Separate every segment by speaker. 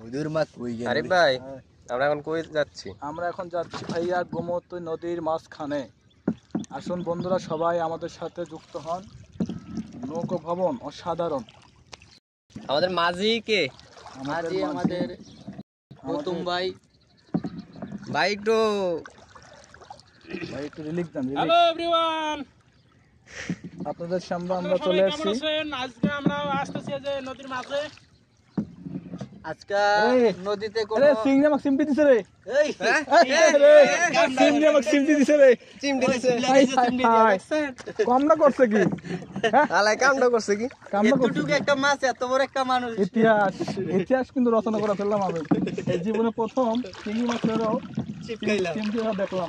Speaker 1: আরিফ ভাই, আমরা এখন কই যাচ্ছি?
Speaker 2: আমরা এখন যাচ্ছি ভাইয়া গোমতী নদীর মাঝখানে। আসুন বন্ধুরা, সবাই আমাদের সাথে যুক্ত হন। নৌকো ভবন অসাধারণ।
Speaker 1: আমাদের মাঝি কে?
Speaker 2: আমাদের
Speaker 3: গৌতম ভাই।
Speaker 1: ভাই একটু
Speaker 2: রিলিক দেন।
Speaker 3: হ্যালো এভরিওয়ান,
Speaker 2: আপনাদের সামনে আমরা চলে আসছি।
Speaker 3: আজকে আমরা আসতেছি যে নদীর মাঝে।
Speaker 4: আজকে নদীতে
Speaker 2: আরে সিংড়ি আমাকে সিমটি দিছে রে।
Speaker 4: এই
Speaker 2: সিংড়ি আমাকে সিমটি দিছে রে।
Speaker 1: চিমটি দিছে।
Speaker 2: কামনা করছে কি?
Speaker 1: আলাই কামটা করছে কি?
Speaker 2: কামনা করছে
Speaker 4: এতটুকু একটা মাছ, এত বড় একটা মানুষ।
Speaker 2: ইতিহাস কিন্তু রচনা করে ফেললাম আমি। এই জীবনে প্রথম চিংড়ি মাছেরও
Speaker 4: চিপকাইলাম।
Speaker 2: সিমটি দেখলাম।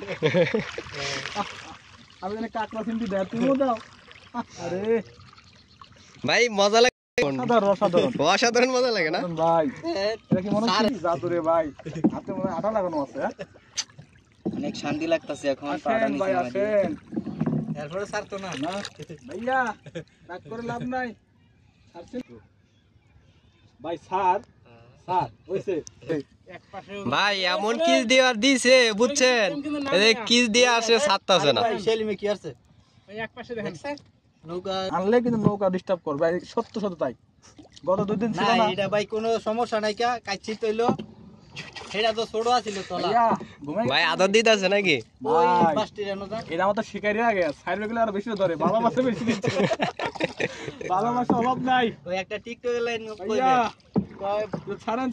Speaker 2: আমি জানি কাকড়া সিমটি দেয়, তুমিও দাও। আরে
Speaker 1: ভাই মজা লাগে।
Speaker 2: অসাধারণ
Speaker 1: অসাধারণ মজা লাগে না?
Speaker 2: ভাই, এটা কি মনে হচ্ছে জাদু রে ভাই? হাতে মনে হয় আটা লাগানো আছে।
Speaker 4: অনেক শান্তি লাগতেছে এখন।
Speaker 2: আসেন ভাই, আসেন।
Speaker 4: এরপরে ছাড়তো না।
Speaker 2: না ভাইয়া, রাগ করে লাভ নাই। আসেন ভাই, স্যার হইছে।
Speaker 1: ভাই এমন কিস দেওয়ার দিছে বুঝছেন, এই কিস দিয়ে আসে ছাড়তাছে না।
Speaker 4: সেলিমে কি আছে?
Speaker 3: ওই এক পাশে দেখেন
Speaker 4: নৌকা
Speaker 2: আনলে কিন্তু নৌকা ডিস্টার্ব করবে, সত্য তাই। গত 2 দিন ছিল
Speaker 4: না,
Speaker 2: না।
Speaker 4: এটা ভাই কোনো সমস্যা নাই। কাচ্ছি তৈলো এটা তো ছোট আছিল তলা।
Speaker 2: ভাইয়া ঘুমাই
Speaker 1: ভাই আদর দিতে আছে নাকি?
Speaker 4: ওই
Speaker 2: ভাই,
Speaker 4: পাঁচটি জানো যা।
Speaker 2: এটা আমাদের শিকারি আগে সাইড গেলে আরো বেশি ধরে। ভালো মাছে বেশি দিচ্ছে। ভালো মাছের অভাব নাই
Speaker 4: ওই একটা টিকটক লাইন
Speaker 2: ভাইয়া। ছাড়েন